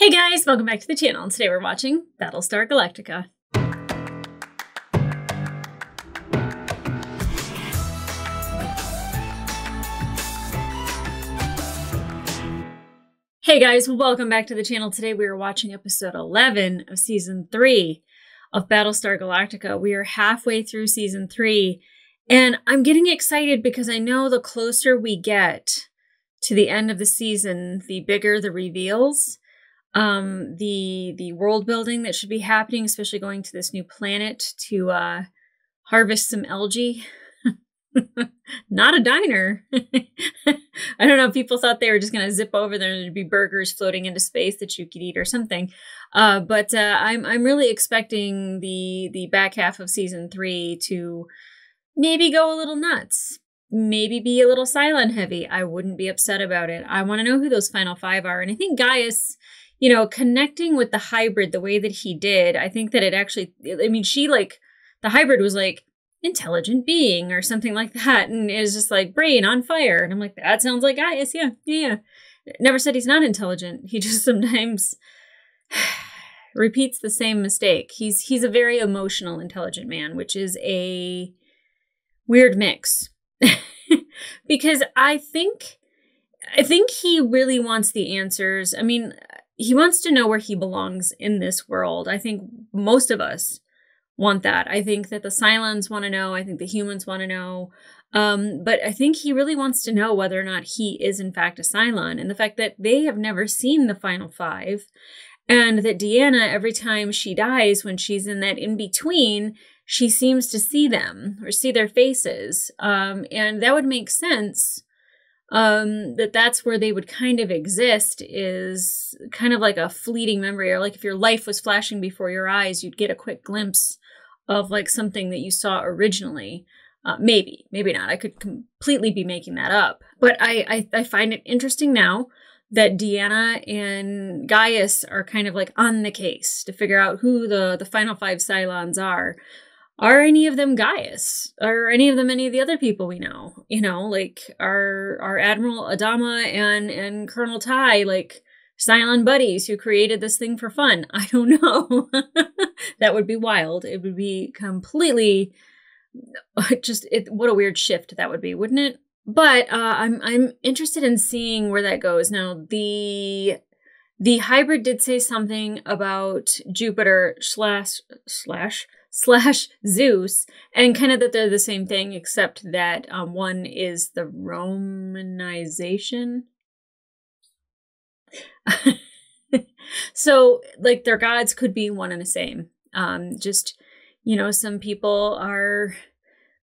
Hey guys, welcome back to the channel. Today we're watching Battlestar Galactica. Hey guys, welcome back to the channel. Today we are watching episode 11 of season 3 of Battlestar Galactica. We are halfway through season 3 and I'm getting excited because I know the closer we get to the end of the season, the bigger the reveals. The world building that should be happening, especially going to this new planet to harvest some algae. Not a diner. I don't know, people thought they were just going to zip over there and there'd be burgers floating into space that you could eat or something. But I'm really expecting the back half of season 3 to maybe go a little nuts. Maybe be a little Cylon heavy. I wouldn't be upset about it. I want to know who those final 5 are. And I think Gaius, you know, connecting with the hybrid the way that he did, I think that it actually, I mean, the hybrid was like, intelligent being or something like that. And it was just like, brain on fire. And I'm like, that sounds like Gaius. Yeah. Never said he's not intelligent. He just sometimes repeats the same mistake. He's a very emotional, intelligent man, which is a weird mix. Because I think he really wants the answers. I mean, he wants to know where he belongs in this world. I think most of us want that. I think that the Cylons want to know. I think the humans want to know. But I think he really wants to know whether or not he is in fact a Cylon. And the fact that they have never seen the final 5. And that Deanna, every time she dies, when she's in that in-between, she seems to see them or see their faces. And that would make sense. That's where they would kind of exist, is kind of like a fleeting memory, or like if your life was flashing before your eyes, you'd get a quick glimpse of like something that you saw originally. Maybe not. I could completely be making that up. But I find it interesting now that Deanna and Gaius are kind of like on the case to figure out who the final 5 Cylons are. Are any of them Gaius? Are any of them any of the other people we know? You know, like are Admiral Adama and Colonel Ty like Cylon buddies who created this thing for fun? I don't know. That would be wild. It would be completely what a weird shift that would be, wouldn't it? But I'm interested in seeing where that goes. Now the hybrid did say something about Jupiter slash Zeus, and kind of that they're the same thing, except that one is the Romanization. So, like, their gods could be one and the same. Just, you know, some people are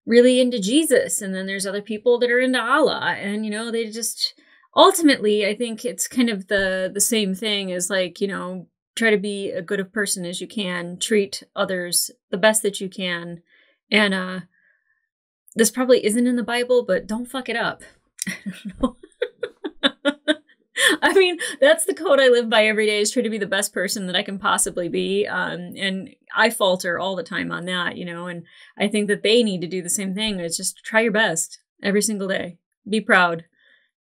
really into Jesus, and then there's other people that are into Allah, and, you know, they just, ultimately, I think it's kind of the same thing as, like, you know, try to be a good person as you can, treat others the best that you can. And this probably isn't in the Bible, but don't fuck it up. I don't know. I mean, that's the code I live by every day, is try to be the best person that I can possibly be. And I falter all the time on that, you know, and I think that they need to do the same thing. It's just try your best every single day. Be proud.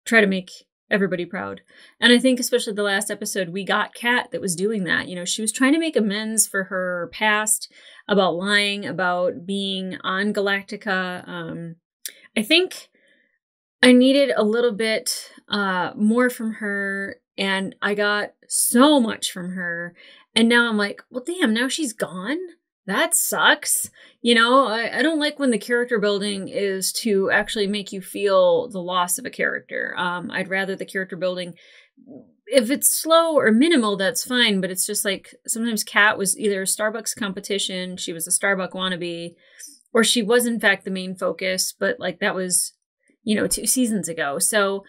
Try to make everybody proud. And I think especially the last episode, we got Kat that was doing that. You know, she was trying to make amends for her past, about lying, about being on Galactica. I think I needed a little bit more from her, and I got so much from her. And now I'm like, well, damn, now she's gone? That sucks. You know, I don't like when the character building is to actually make you feel the loss of a character. I'd rather the character building, if it's slow or minimal, that's fine. But it's just like, sometimes Kat was either a Starbucks competition, she was a Starbucks wannabe, or she was in fact the main focus. But like, that was, you know, 2 seasons ago. So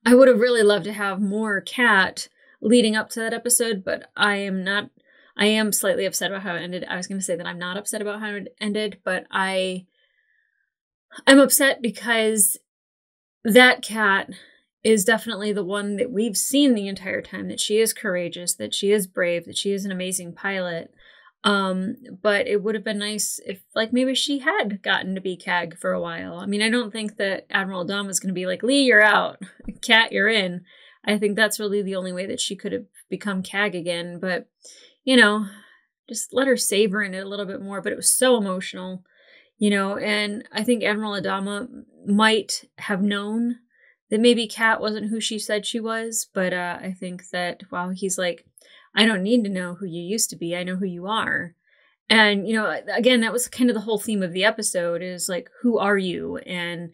I would have really loved to have more Kat leading up to that episode, but I am slightly upset about how it ended. I was going to say that I'm not upset about how it ended, but I'm upset because that Kat is definitely the one that we've seen the entire time, that she is courageous, that she is brave, that she is an amazing pilot. But it would have been nice if, like, maybe she had gotten to be CAG for a while. I mean, I don't think that Admiral Adama is going to be like, Lee, you're out. Kat, you're in. I think that's really the only way that she could have become Cag again. But, you know, just let her savor in it a little bit more. But it was so emotional, you know, and I think Admiral Adama might have known that maybe Kat wasn't who she said she was. But I think that, wow, he's like, I don't need to know who you used to be. I know who you are. And, you know, again, that was kind of the whole theme of the episode is like, who are you? And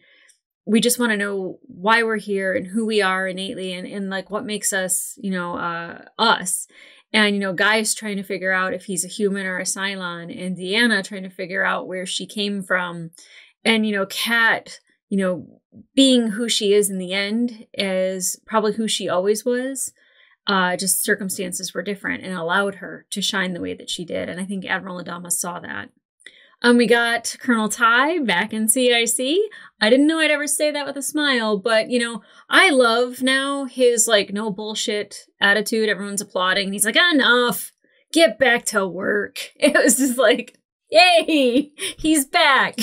we just want to know why we're here and who we are innately and like what makes us, you know, us. And, you know, Guy's trying to figure out if he's a human or a Cylon, and Deanna trying to figure out where she came from. And, you know, Kat, you know, being who she is in the end is probably who she always was. Just circumstances were different and allowed her to shine the way that she did. And I think Admiral Adama saw that. We got Colonel Ty back in CIC. I didn't know I'd ever say that with a smile, but, you know, I love now his, like, no bullshit attitude. Everyone's applauding. And he's like, enough. Get back to work. It was just like, yay, he's back.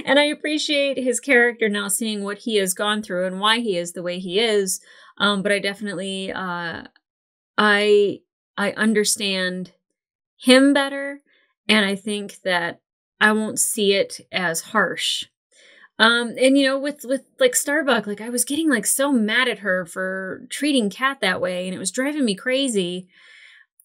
And I appreciate his character now, seeing what he has gone through and why he is the way he is. But I definitely, I understand him better. And I think that I won't see it as harsh. And, you know, with like Starbuck, like I was getting like so mad at her for treating Kat that way. And it was driving me crazy.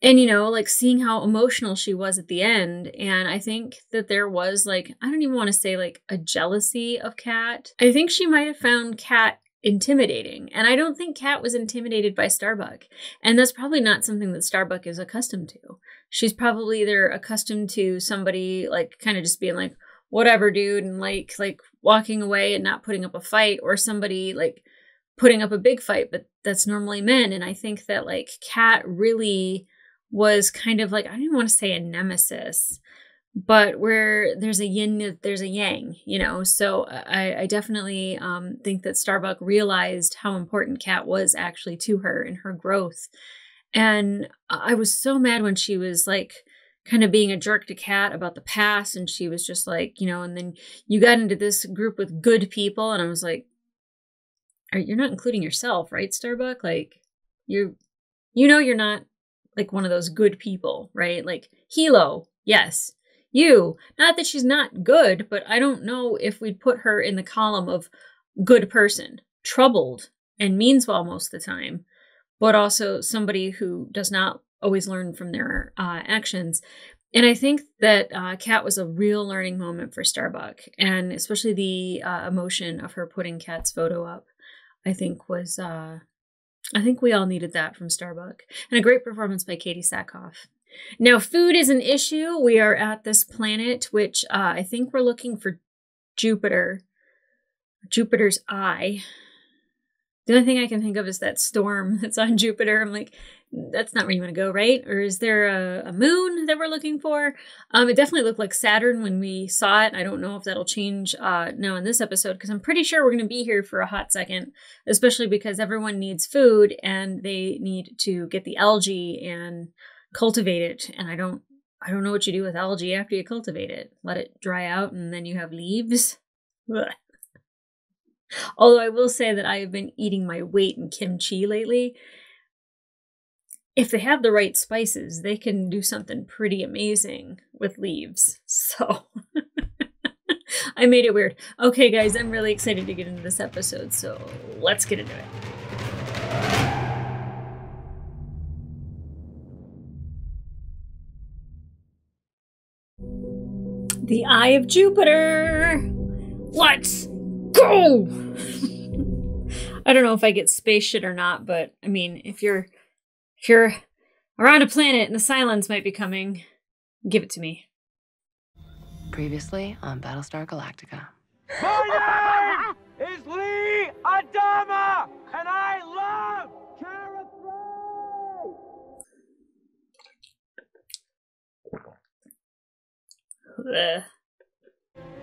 And, you know, like seeing how emotional she was at the end. And I think that there was like, I don't even want to say like a jealousy of Kat. I think she might have found Kat intimidating. And I don't think Kat was intimidated by Starbuck. And that's probably not something that Starbuck is accustomed to. She's probably either accustomed to somebody like kind of just being like, whatever, dude, and like walking away and not putting up a fight, or somebody like putting up a big fight, but that's normally men. And I think that like Kat really was kind of like, I don't even want to say a nemesis, but where there's a yin, there's a yang, you know? So I definitely think that Starbuck realized how important Kat was actually to her and her growth. And I was so mad when she was like kind of being a jerk to Kat about the past. And she was just like, you know, and then you got into this group with good people. And I was like, you're not including yourself, right, Starbuck? Like you know, you're not like one of those good people, right? Like Hilo, yes. You, not that she's not good, but I don't know if we'd put her in the column of good person, troubled and means well most of the time, but also somebody who does not always learn from their actions. And I think that Kat was a real learning moment for Starbuck, and especially the emotion of her putting Kat's photo up, I think was, I think we all needed that from Starbuck. And a great performance by Katie Sackhoff. Now, food is an issue. We are at this planet, which I think we're looking for Jupiter's eye. The only thing I can think of is that storm that's on Jupiter. I'm like, that's not where you want to go, right? Or is there a moon that we're looking for? It definitely looked like Saturn when we saw it. I don't know if that'll change now in this episode, because I'm pretty sure we're going to be here for a hot second, especially because everyone needs food and they need to get the algae and cultivate it. And I don't know what you do with algae after you cultivate it. Let it dry out and then you have leaves. Ugh. Although I will say that I have been eating my weight in kimchi lately. If they have the right spices, they can do something pretty amazing with leaves. So I made it weird. Okay, guys, I'm really excited to get into this episode. So let's get into it. The Eye of Jupiter. Let's go. I don't know if I get space shit or not, but I mean, if you're around a planet and the Cylons might be coming, give it to me. Previously on Battlestar Galactica. My name is Lee Adama, and I love carrot Ugh.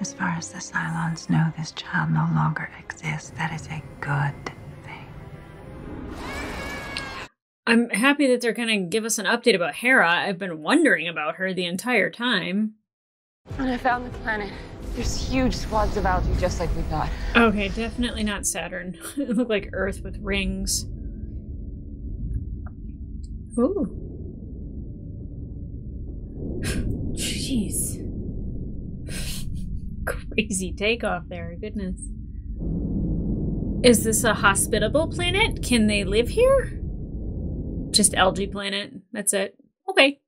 As far as the Cylons know, this child no longer exists. That is a good thing. I'm happy that they're going to give us an update about Hera. I've been wondering about her the entire time. When I found the planet, there's huge swaths of algae just like we thought. Okay, definitely not Saturn. It looked like Earth with rings. Ooh. Jeez. Crazy takeoff there, goodness. Is this a hospitable planet? Can they live here? Just algae planet. That's it. Okay.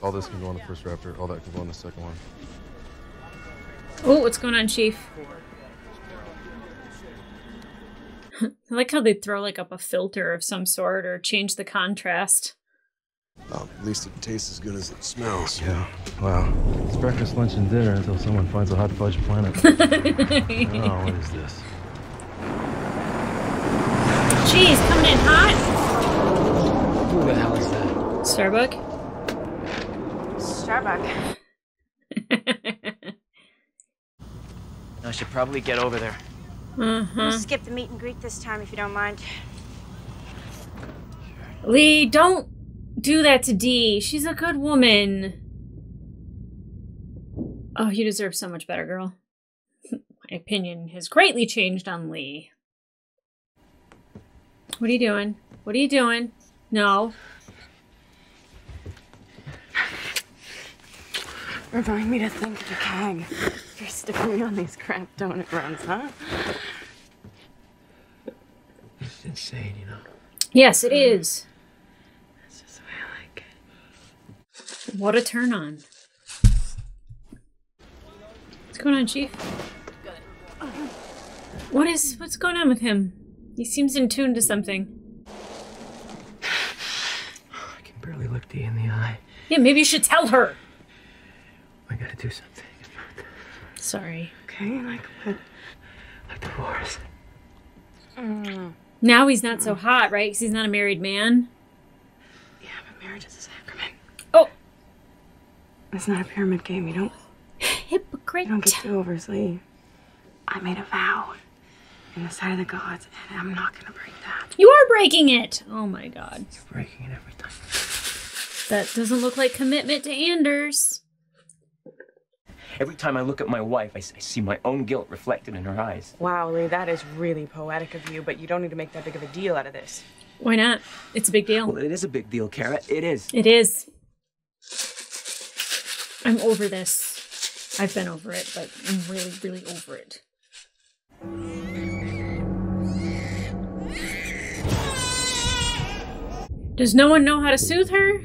All this can go on the first Raptor. All that can go on the second one. Oh, what's going on, Chief? I like how they throw like up a filter of some sort or change the contrast. Well, at least it tastes as good as it smells. Yeah. Wow. It's breakfast, lunch, and dinner until someone finds a hot fudge planet. Oh, what is this? Jeez, coming in hot. Who the hell is that? Starbuck. Starbuck. I should probably get over there. We'll skip the meet and greet this time if you don't mind. Lee, don't do that to Dee. She's a good woman. Oh, you deserve so much better, girl. My opinion has greatly changed on Lee. What are you doing? What are you doing? No. Remind me to think of the keg. You're sticking me on these crap donut runs, huh? It's insane, you know. Yes, it is. That's just the way I like it. What a turn on. What's going on, Chief? What's going on with him? He seems in tune to something. I can barely look Dee in the eye. Yeah, maybe you should tell her. I gotta do something. Sorry. Okay, like what? Like divorce. Now he's not so hot, right? Because he's not a married man. Yeah, but marriage is a sacrament. Oh! It's not a pyramid game. You don't Hypocrite. get do-overs, Lee. I made a vow in the sight of the gods, and I'm not gonna break that. You are breaking it! Oh my god. You're breaking it every time. That doesn't look like commitment to Anders. Every time I look at my wife, I see my own guilt reflected in her eyes. Wow, Lee, that is really poetic of you, but you don't need to make that big of a deal out of this. Why not? It's a big deal. Well, it is a big deal, Kara. It is. It is. I'm over this. I've been over it, but I'm really, really over it. Does no one know how to soothe her?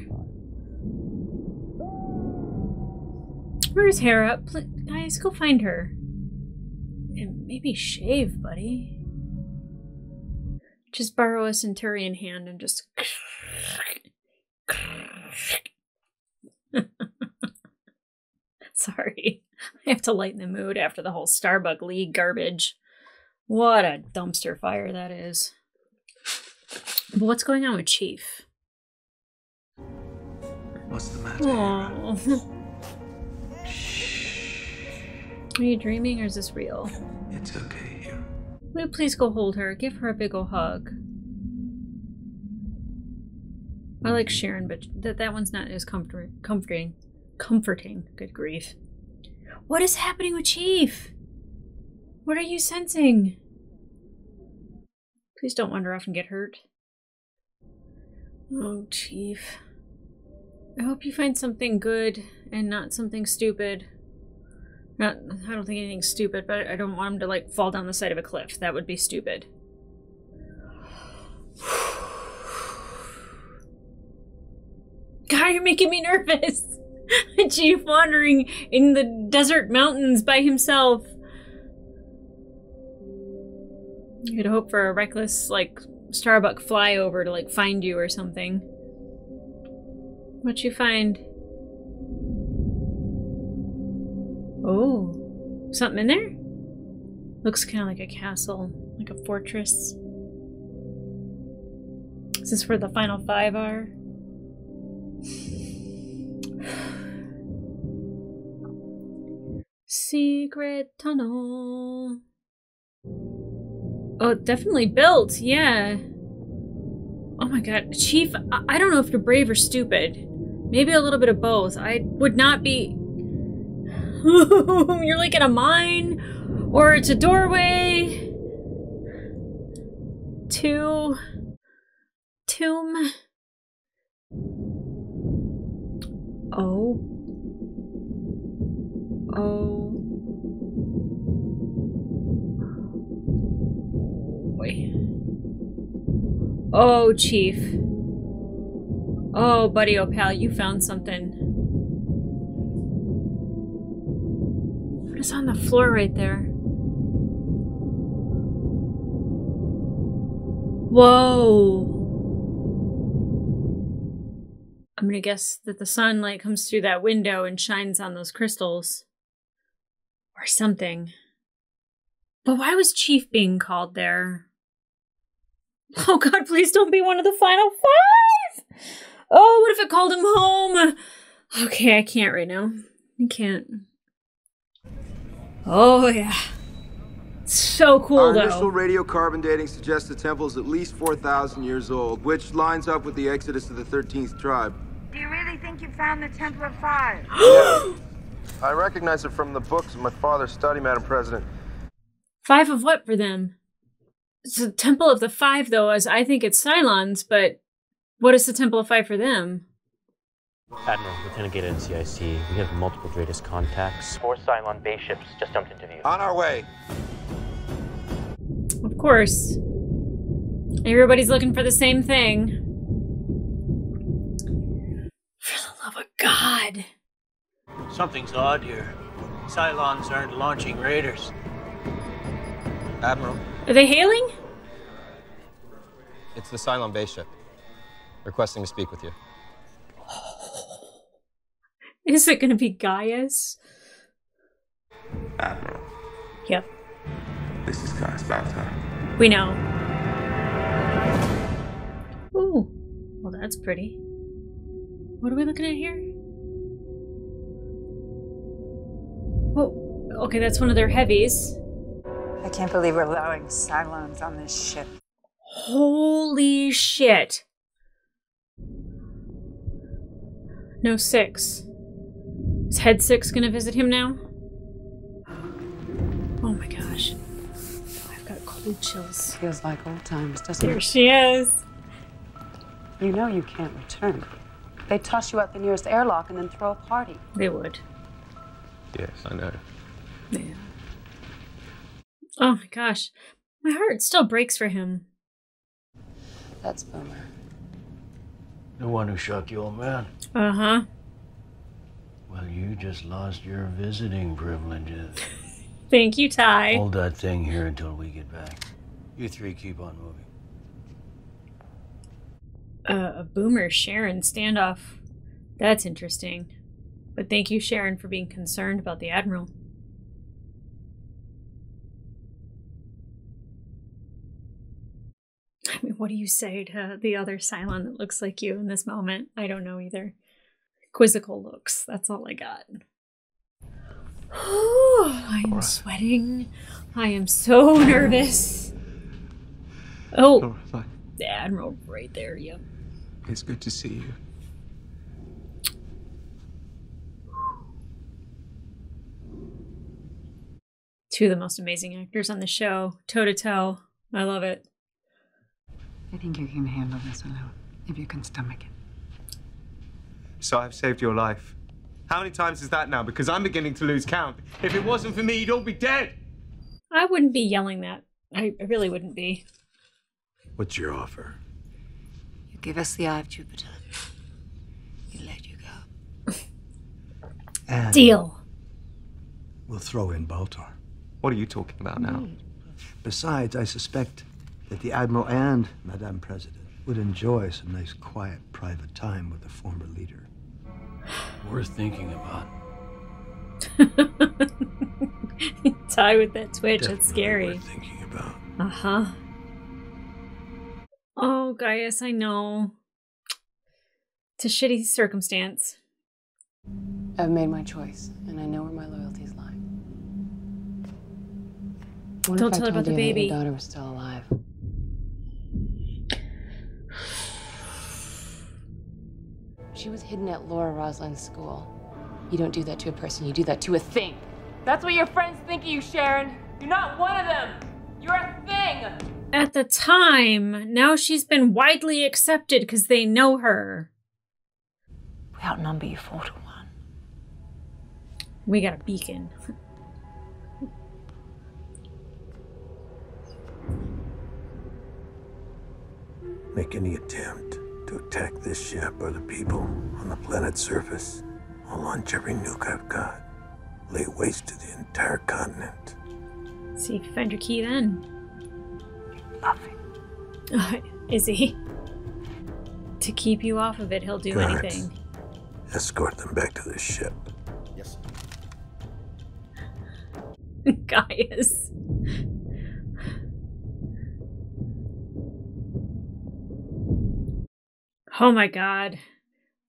Where's Hera? Guys, go find her. And maybe shave, buddy. Just borrow a Centurion hand and just... Sorry. I have to lighten the mood after the whole Starbuck League garbage. What a dumpster fire that is. But what's going on with Chief? What's the matter? Aww. Are you dreaming or is this real? It's okay here. Will you please go hold her? Give her a big ol' hug. I like Sharon, but that one's not as comforting. Good grief. What is happening with Chief? What are you sensing? Please don't wander off and get hurt. Oh, Chief. I hope you find something good and not something stupid. I don't think anything's stupid, but I don't want him to, like, fall down the side of a cliff. That would be stupid. God, you're making me nervous! Chief wandering in the desert mountains by himself. You could hope for a reckless, like, Starbuck flyover to, like, find you or something. What'd you find? Oh, something in there? Looks kind of like a castle, like a fortress. Is this where the final 5 are? Secret tunnel. Oh, definitely built, yeah. Oh my god, Chief, I don't know if you're brave or stupid. Maybe a little bit of both. I would not be... You're like in a mine, or it's a doorway to tomb. Oh. Oh. Boy. Oh, Chief. Oh, buddy, oh, pal, you found something. What is on the floor right there? Whoa. I'm gonna guess that the sunlight comes through that window and shines on those crystals. Or something. But why was Chief being called there? Oh god, please don't be one of the final 5! Oh, what if it called him home? Okay, I can't right now. I can't. Oh yeah. So cool, Our though. initial radiocarbon dating suggests the temple is at least 4,000 years old, which lines up with the exodus of the 13th tribe. Do you really think you found the Temple of Fire? Yeah. I recognize it from the books of my father's study, Madam President. 5 of what for them? It's the Temple of the 5, though, as I think it's Cylons, but what is the Temple of 5 for them? Admiral, Lieutenant Gate NCIC, we have multiple Dratus contacts. 4 Cylon base ships just dumped into view. On our way. Of course. Everybody's looking for the same thing. For the love of God. Something's odd here. Cylons aren't launching raiders. Admiral. Are they hailing? It's the Cylon base ship. Requesting to speak with you. Is it going to be Gaius? Admiral. Yep. This is Gaius Baltar. We know. Ooh. Well, that's pretty. What are we looking at here? Oh, okay, that's one of their heavies. I can't believe we're allowing Cylons on this ship. Holy shit. No 6. Is Head 6 gonna visit him now? Oh my gosh. I've got cold chills. Feels like old times, doesn't There it? she is. You know you can't return. They toss you out the nearest airlock and then throw a party. They would. Yes, I know. Yeah. Oh my gosh. My heart still breaks for him. That's Boomer. The one who shot the old man. Uh-huh. Well, you just lost your visiting privileges. Thank you, Ty. Hold that thing here until we get back. You 3 keep on moving. A Boomer Sharon standoff. That's interesting. But thank you, Sharon, for being concerned about the Admiral. I mean, what do you say to the other Cylon that looks like you in this moment? I don't know either. Quizzical looks. That's all I got. I am sweating. I am so nervous. Oh, the Admiral right there, yep. It's good to see you. Two of the most amazing actors on the show, toe to toe. I love it. I think you can handle this alone, if you can stomach it. So I've saved your life. How many times is that now? Because I'm beginning to lose count. If it wasn't for me, you'd all be dead. I wouldn't be yelling that. I really wouldn't be. What's your offer? You give us the Eye of Jupiter. We let you go. And deal. We'll throw in Baltar. What are you talking about now? Besides, I suspect that the Admiral and Madame President would enjoy some nice, quiet, private time with the former leader. Worth thinking about. Ty with that twitch, Definitely that's scary. worth thinking about. Uh-huh. Oh, Gaius, I know. It's a shitty circumstance. I've made my choice, and I know where my loyalties lie. What Don't if I tell her about told the you that baby. Your daughter was still alive. She was hidden at Laura Roslyn's school. You don't do that to a person, you do that to a thing. That's what your friends think of you, Sharon. You're not one of them. You're a thing. At the time, now she's been widely accepted because they know her. outnumber you 4 to 1. We got a beacon. Make any attempt to attack this ship or the people on the planet's surface, I'll launch every nuke I've got. Lay waste to the entire continent. See if you find your key then. Love it. Is he? To keep you off of it, he'll do Guards, anything. escort them back to the ship. Yes. Gaius. Oh my god.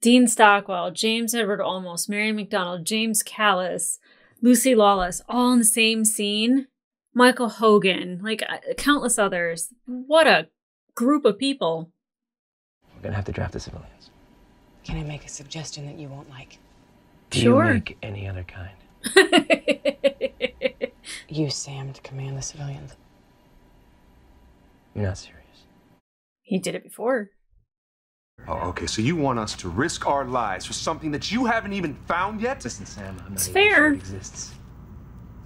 Dean Stockwell, James Edward Olmos, Mary McDonald, James Callis, Lucy Lawless, all in the same scene. Michael Hogan, like countless others. What a group of people. We're gonna have to draft the civilians. Can I make a suggestion that you won't like? Do Sure. you make any other kind? Use Sam to command the civilians. You're not serious. He did it before. Oh, okay, so you want us to risk our lives for something that you haven't even found yet? Listen, Sam, I'm not It's even sure fair. it exists.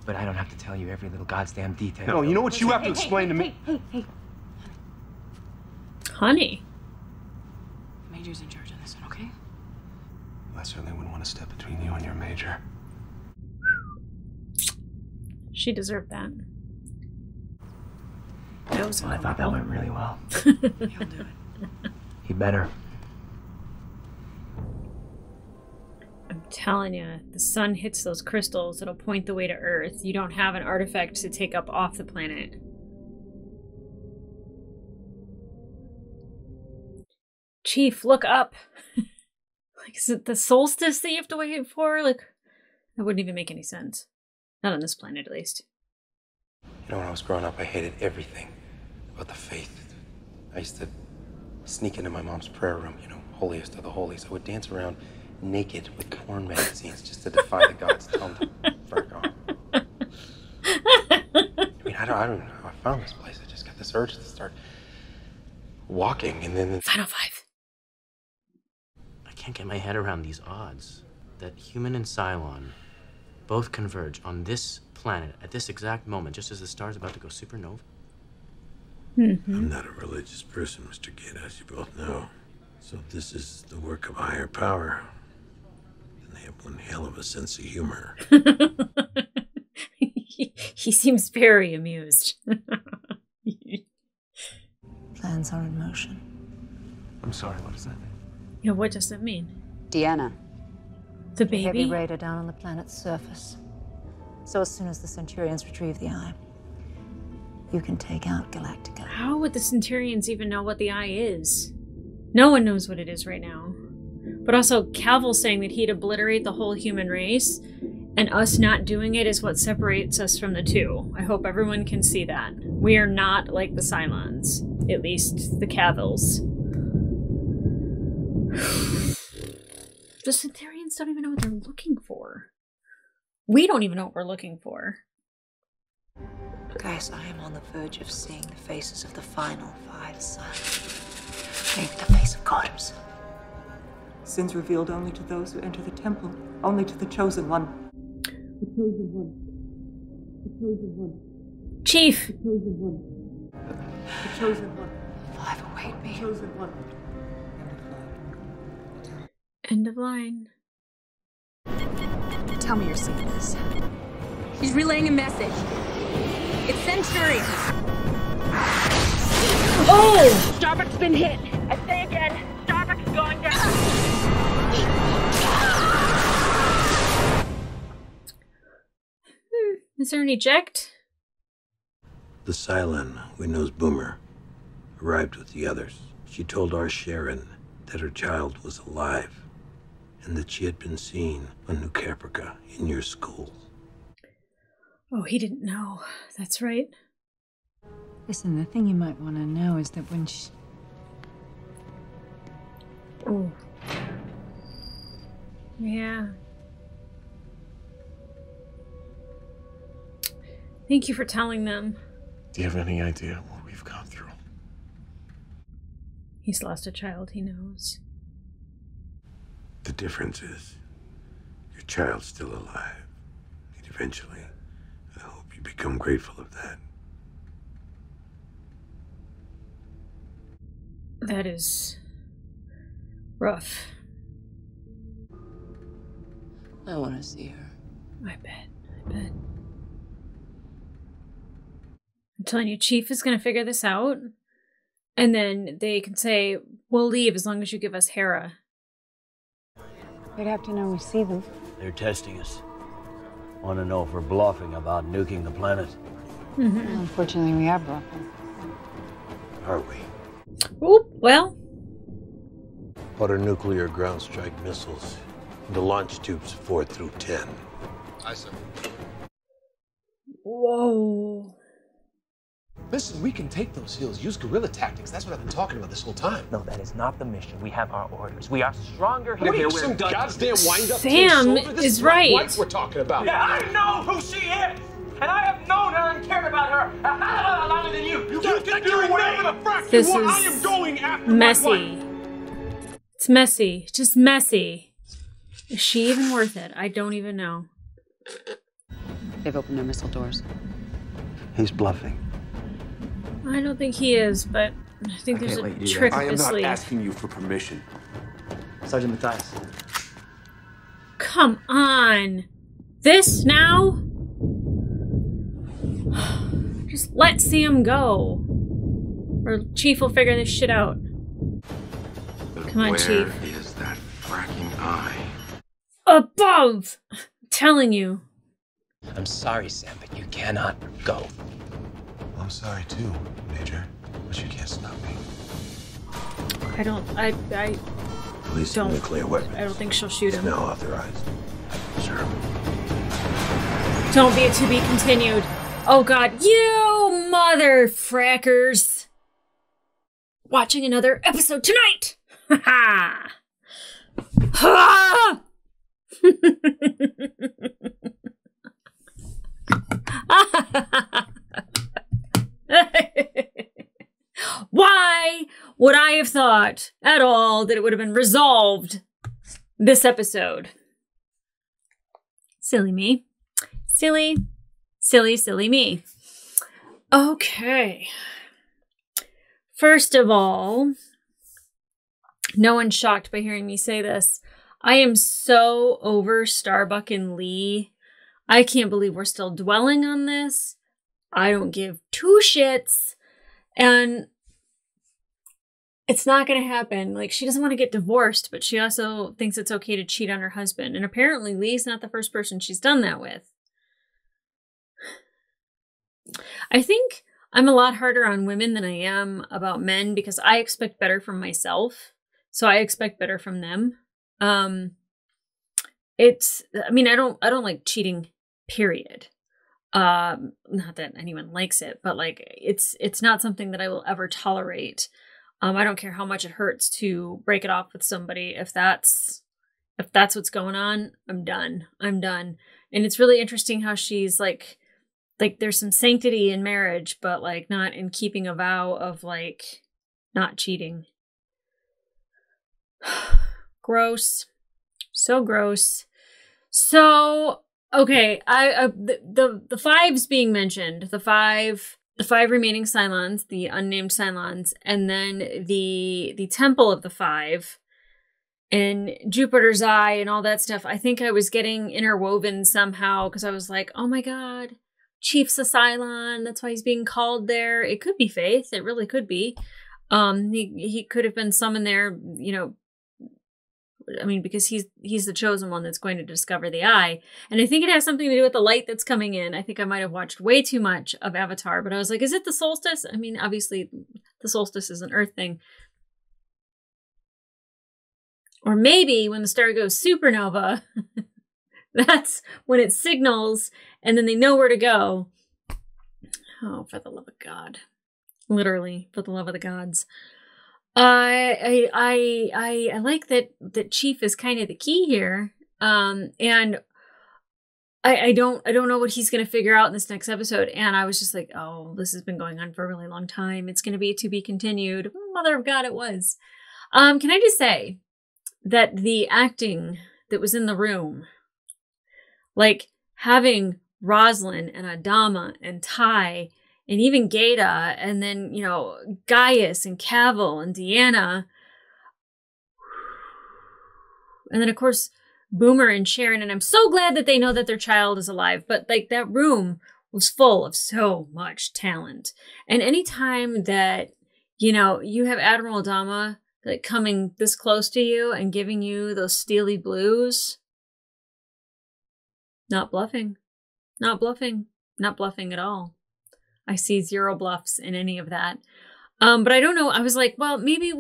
But I don't have to tell you every little goddamn detail. No, you know what you have to explain to me? Hey. Honey. Major's in charge on this one, okay? I certainly wouldn't want to step between you and your major. She deserved that. That was Well, I thought that went really well. He'll do it. He better. I'm telling you, the sun hits those crystals, it'll point the way to Earth. You don't have an artifact to take up off the planet. Chief, look up. Like, is it the solstice that you have to wait for? Like, that wouldn't even make any sense. Not on this planet, at least. You know, when I was growing up, I hated everything about the faith. I used to sneak into my mom's prayer room, you know, holiest of the holies. I would dance around naked with porn magazines just to defy the gods, tell them to fuck off. I mean, I don't know how I found this place. I just got this urge to start walking, and then... Final five. I can't get my head around these odds that human and Cylon both converge on this planet at this exact moment, just as the star's about to go supernova. I'm not a religious person, Mr. Kidd, as you both know. So if this is the work of a higher power, then they have one hell of a sense of humor. He seems very amused. Plans are in motion. I'm sorry, what does that mean? Yeah, what does that mean? Deanna. The A heavy baby? raider down on the planet's surface. So as soon as the Centurions retrieve the eye, you can take out Galactica. How would the Centurions even know what the eye is? No one knows what it is right now. But also, Calvil's saying that he'd obliterate the whole human race, and us not doing it is what separates us from the two. I hope everyone can see that. We are not like the Cylons. At least, the Cavils. The Centurions don't even know what they're looking for. We don't even know what we're looking for. Guys, I am on the verge of seeing the faces of the final 5 sons. Maybe the face of God himself. Sins revealed only to those who enter the temple, only to the chosen one. The chosen one. The chosen one. Chief! The chosen one. The chosen one. Alive, await me. The chosen one. End of line. Tell me you're seeing this. He's relaying a message. It's Centurion. Oh! Starbuck's been hit. I say again, Starbuck's going down. Is there an eject? The Cylon, we know's Boomer, arrived with the others. She told our Sharon that her child was alive and that she had been seen on New Caprica in your school. Oh, he didn't know. That's right. Listen, the thing you might want to know is that when she... Oh. Yeah. Thank you for telling them. Do you have any idea what we've gone through? He's lost a child he knows. Did difference is your child's still alive. And eventually, I hope you become grateful of that. That is rough. I want to see her. I bet. I'm telling you, Chief is going to figure this out. And then they can say, we'll leave as long as you give us Hera. They'd have to know we see them. They're testing us. Want to know if we're bluffing about nuking the planet. Well, unfortunately, we are bluffing. Are we? Oh, well. Put our nuclear ground strike missiles into launch tubes 4 through 10. Aye, sir. Whoa. Listen, we can take those hills. Use guerrilla tactics. That's what I've been talking about this whole time. No, that is not the mission. We have our orders. We are stronger here. What are you, some goddamn wind-up Sam is right. Wife we're talking about. Yeah, I know who she is! And I have known her and cared about her a hell of a lot longer than you! You can do whatever the fuck This you want! is I am going after messy. It's messy. Just messy. Is she even worth it? I don't even know. They've opened their missile doors. He's bluffing. I don't think he is, but I think there's a trick up his sleeve. I am not asking you for permission. Sergeant Matthias. Come on. This now? Just let Sam go. Or Chief will figure this shit out. Come on, Chief. Where is that fracking eye? Above! I'm telling you. I'm sorry, Sam, but you cannot go. I'm sorry too, Major, but you can't stop me. I don't Release the nuclear weapons. I don't think she'll shoot him. It's now authorized. Sure. Don't be a to be continued. Oh god, you mother frackers! Watching another episode tonight! Ha ha! Ha! Why would I have thought at all that it would have been resolved this episode? Silly me. Silly me. Okay. First of all, no one's shocked by hearing me say this. I am so over Starbuck and Lee. I can't believe we're still dwelling on this. I don't give two shits. And it's not going to happen. Like, she doesn't want to get divorced, but she also thinks it's okay to cheat on her husband. And apparently Lee's not the first person she's done that with. I think I'm a lot harder on women than I am about men because I expect better from myself. So I expect better from them. I don't like cheating, period. Not that anyone likes it, but like it's not something that I will ever tolerate. I don't care how much it hurts to break it off with somebody. If that's what's going on, I'm done. And it's really interesting how she's like there's some sanctity in marriage, but like not in keeping a vow of like not cheating. Gross. So gross. So okay, the fives being mentioned, the five remaining Cylons, the unnamed Cylons, and then the Temple of the Five, and Jupiter's Eye and all that stuff. I think I was getting interwoven somehow because I was like, oh my god, Chief's a Cylon, that's why he's being called there. It could be Faith, it really could be. He could have been summoned there, you know. I mean, because he's the chosen one that's going to discover the eye. And I think it has something to do with the light that's coming in. I think I might have watched way too much of Avatar, but I was like, is it the solstice? I mean, obviously the solstice is an Earth thing. Or maybe when the star goes supernova, that's when it signals and then they know where to go. Oh, for the love of God. Literally, for the love of the gods. I like that Chief is kind of the key here. And I don't know what he's going to figure out in this next episode. And I was just like, oh, this has been going on for a really long time. It's going to be to be continued. Mother of God, it was. Can I just say that the acting that was in the room, like having Rosalind and Adama and Ty and even Gaeta, and then, you know, Gaius and Cavill and Deanna, and then of course Boomer and Sharon, and I'm so glad that they know that their child is alive, but like that room was full of so much talent. And anytime that, you know, you have Admiral Adama like coming this close to you and giving you those steely blues, not bluffing, not bluffing, not bluffing at all. I see zero bluffs in any of that. But I don't know. I was like, well, maybe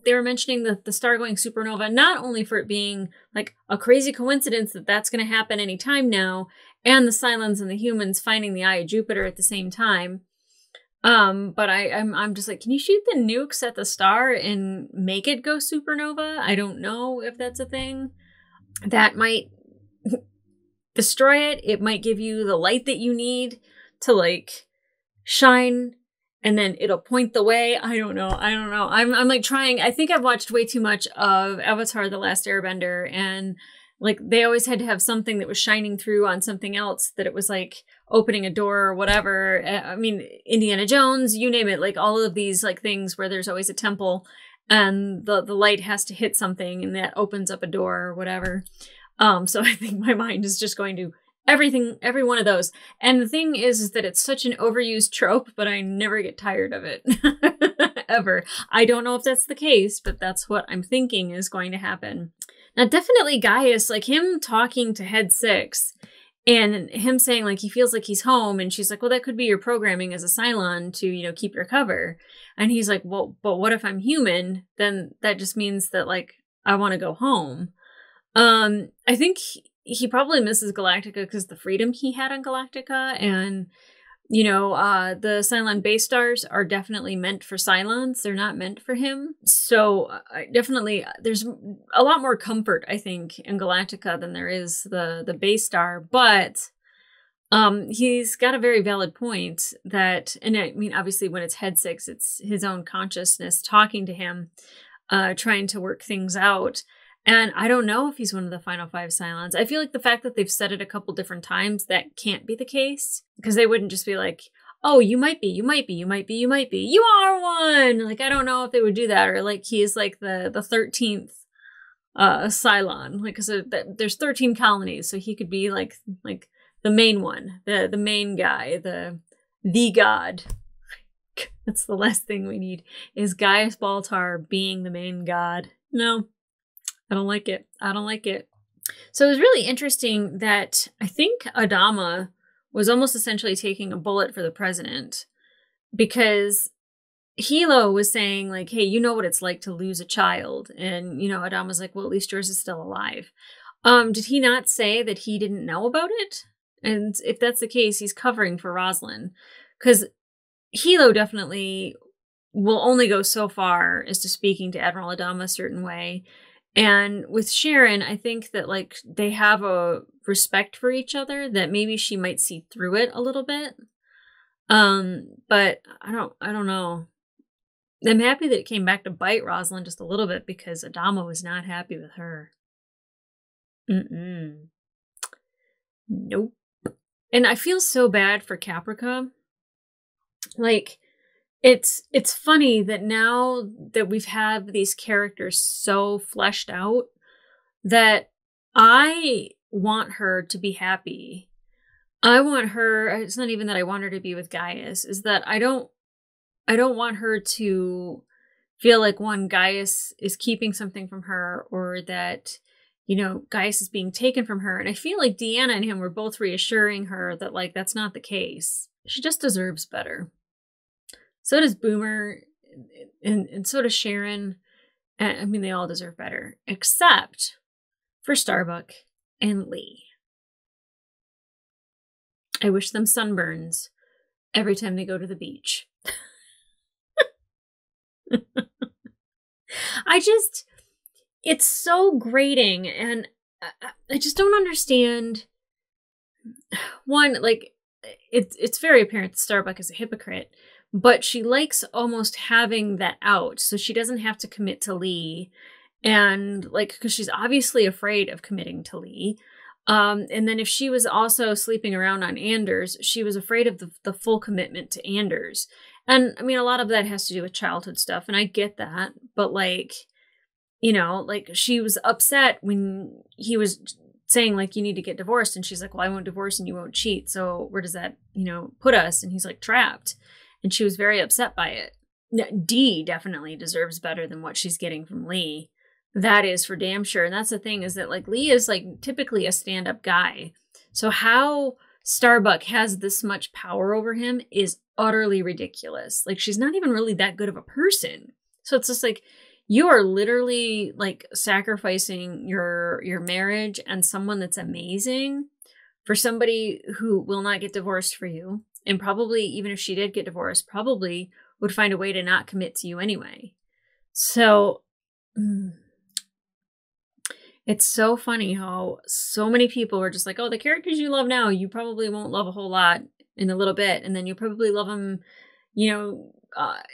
they were mentioning the star going supernova, not only for it being like a crazy coincidence that that's going to happen anytime now, and the Cylons and the humans finding the Eye of Jupiter at the same time. But I'm just like, can you shoot the nukes at the star and make it go supernova? I don't know if that's a thing. That might destroy it. It might give you the light that you need to like shine, and then it'll point the way. I don't know. I'm like trying. I think I've watched way too much of Avatar: The Last Airbender, and like they always had to have something that was shining through on something else, that it was like opening a door or whatever. I mean, Indiana Jones, you name it, like all of these like things where there's always a temple and the light has to hit something and that opens up a door or whatever. So I think my mind is just going to every one of those. And the thing is that it's such an overused trope, but I never get tired of it. Ever. I don't know if that's the case, but that's what I'm thinking is going to happen. Now, definitely Gaius, like him talking to Head 6 and him saying like he feels like he's home, and she's like, well, that could be your programming as a Cylon to, you know, keep your cover. And he's like, well, but what if I'm human? Then that just means that like I want to go home. I think he probably misses Galactica because the freedom he had on Galactica, and you know, the Cylon base stars are definitely meant for Cylons. They're not meant for him. So definitely there's a lot more comfort, I think, in Galactica than there is the base star. But he's got a very valid point that, and I mean, obviously when it's Head 6, it's his own consciousness talking to him, trying to work things out. And I don't know if he's one of the final 5 Cylons. I feel like the fact that they've said it a couple different times, that can't be the case. Because they wouldn't just be like, oh, you might be, you might be, you might be, you might be. You are one! Like, I don't know if they would do that. Or like, he is like the 13th Cylon. Like, because there's 13 colonies. So he could be like the main one. The main guy. The god. That's the last thing we need. Is Gaius Baltar being the main god. No. I don't like it. I don't like it. So it was really interesting that I think Adama was almost essentially taking a bullet for the president, because Hilo was saying like, hey, you know what it's like to lose a child. And, you know, Adama's like, well, at least yours is still alive. Did he not say that he didn't know about it? And if that's the case, he's covering for Rosalind, because Hilo definitely will only go so far as to speaking to Admiral Adama a certain way. And with Sharon, I think that like they have a respect for each other that maybe she might see through it a little bit. But I don't know. I'm happy that it came back to bite Rosalind just a little bit, because Adama was not happy with her. Nope. And I feel so bad for Caprica. Like, it's funny that now that we've had these characters so fleshed out, that I want her to be happy. I want her, it's not even that I want her to be with Gaius, is that I don't want her to feel like, one, Gaius is keeping something from her, or that, you know, Gaius is being taken from her. And I feel like Deanna and him were both reassuring her that like that's not the case. She just deserves better. So does Boomer, and so does Sharon. And, I mean, they all deserve better, except for Starbuck and Lee. I wish them sunburns every time they go to the beach. It's so grating, and I just don't understand. One, like, it's very apparent that Starbuck is a hypocrite, but she likes almost having that out, so she doesn't have to commit to Lee. And like, because she's obviously afraid of committing to Lee. And then if she was also sleeping around on Anders, she was afraid of the full commitment to Anders. And I mean, a lot of that has to do with childhood stuff, and I get that. But like, you know, like she was upset when he was saying like, you need to get divorced. And she's like, well, I won't divorce and you won't cheat. So where does that, you know, put us? And he's like, trapped. And she was very upset by it. Dee definitely deserves better than what she's getting from Lee. That is for damn sure. And that's the thing, is that like Lee is like typically a stand-up guy. So how Starbuck has this much power over him is utterly ridiculous. Like, she's not even really that good of a person. So it's just like, you are literally like sacrificing your marriage and someone that's amazing for somebody who will not get divorced for you. And probably, even if she did get divorced, probably would find a way to not commit to you anyway. So it's so funny how so many people were just like, oh, the characters you love now, you probably won't love a whole lot in a little bit. And then you probably love them, you know,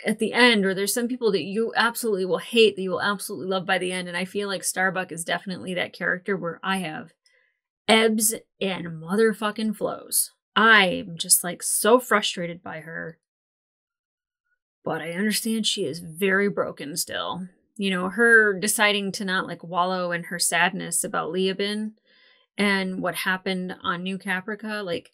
at the end. Or there's some people that you absolutely will hate that you will absolutely love by the end. And I feel like Starbuck is definitely that character where I have ebbs and motherfucking flows. I'm just like so frustrated by her. But I understand she is very broken still. You know, her deciding to not like wallow in her sadness about Leoben and what happened on New Caprica, like,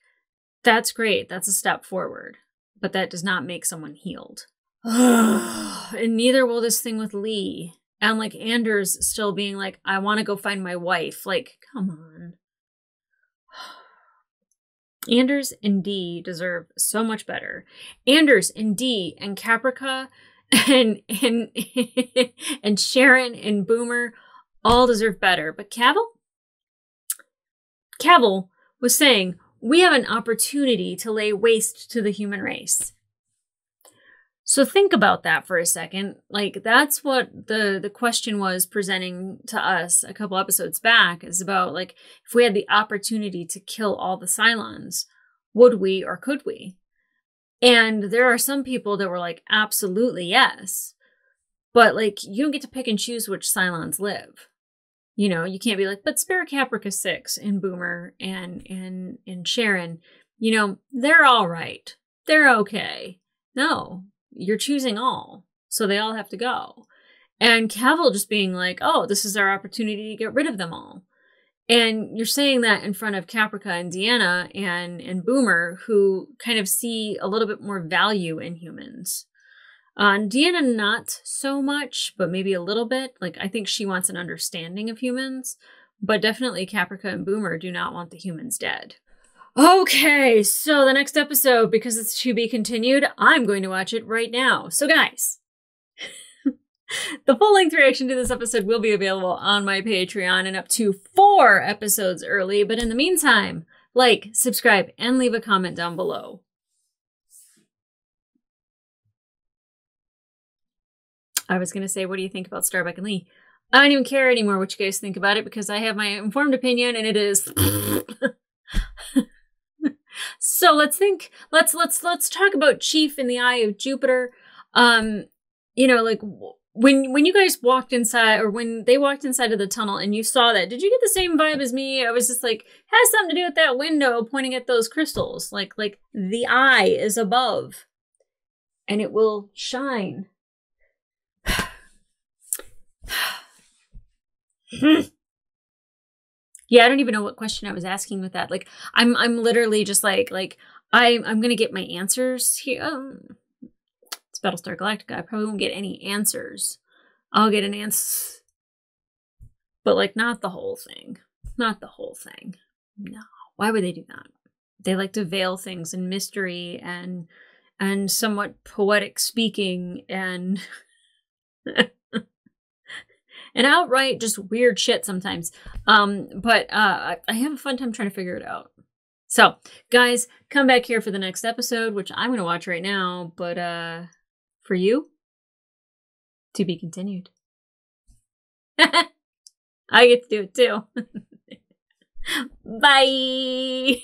that's great. That's a step forward. But that does not make someone healed. And neither will this thing with Lee. And like Anders still being like, I want to go find my wife. Like, come on. Anders and Dee deserve so much better. Anders and Dee and Caprica and Sharon and Boomer all deserve better. But Cavill was saying, we have an opportunity to lay waste to the human race. So think about that for a second. Like, that's what the question was presenting to us a couple episodes back, is about like, if we had the opportunity to kill all the Cylons, would we or could we? And there are some people that were like, absolutely yes. But like, you don't get to pick and choose which Cylons live. You know, you can't be like, but spare Caprica 6 and Boomer and Sharon. You know, they're all right. They're okay. No, you're choosing all. So they all have to go. And Cavill just being like, oh, this is our opportunity to get rid of them all. And you're saying that in front of Caprica and Deanna and Boomer, who kind of see a little bit more value in humans. Deanna, not so much, but maybe a little bit. Like, I think she wants an understanding of humans, but definitely Caprica and Boomer do not want the humans dead. Okay, so the next episode, because it's to be continued, I'm going to watch it right now. So guys, the full-length reaction to this episode will be available on my Patreon and up to 4 episodes early. But in the meantime, like, subscribe, and leave a comment down below. I was going to say, what do you think about Starbuck and Lee? I don't even care anymore what you guys think about it, because I have my informed opinion, and it is... So let's talk about Chief in the Eye of Jupiter. You know, like, when you guys walked inside, or when they walked inside of the tunnel and you saw that, did you get the same vibe as me? I was just like, has something to do with that window pointing at those crystals. Like the eye is above and it will shine. Yeah, I don't even know what question I was asking with that. Like, I'm literally just like I'm gonna get my answers here. It's Battlestar Galactica. I probably won't get any answers. I'll get an answer, but like, not the whole thing. Not the whole thing. No. Why would they do that? They like to veil things in mystery and somewhat poetic speaking and and outright just weird shit sometimes. But I have a fun time trying to figure it out. So, guys, come back here for the next episode, which I'm going to watch right now. But for you, to be continued. I get to do it too. Bye.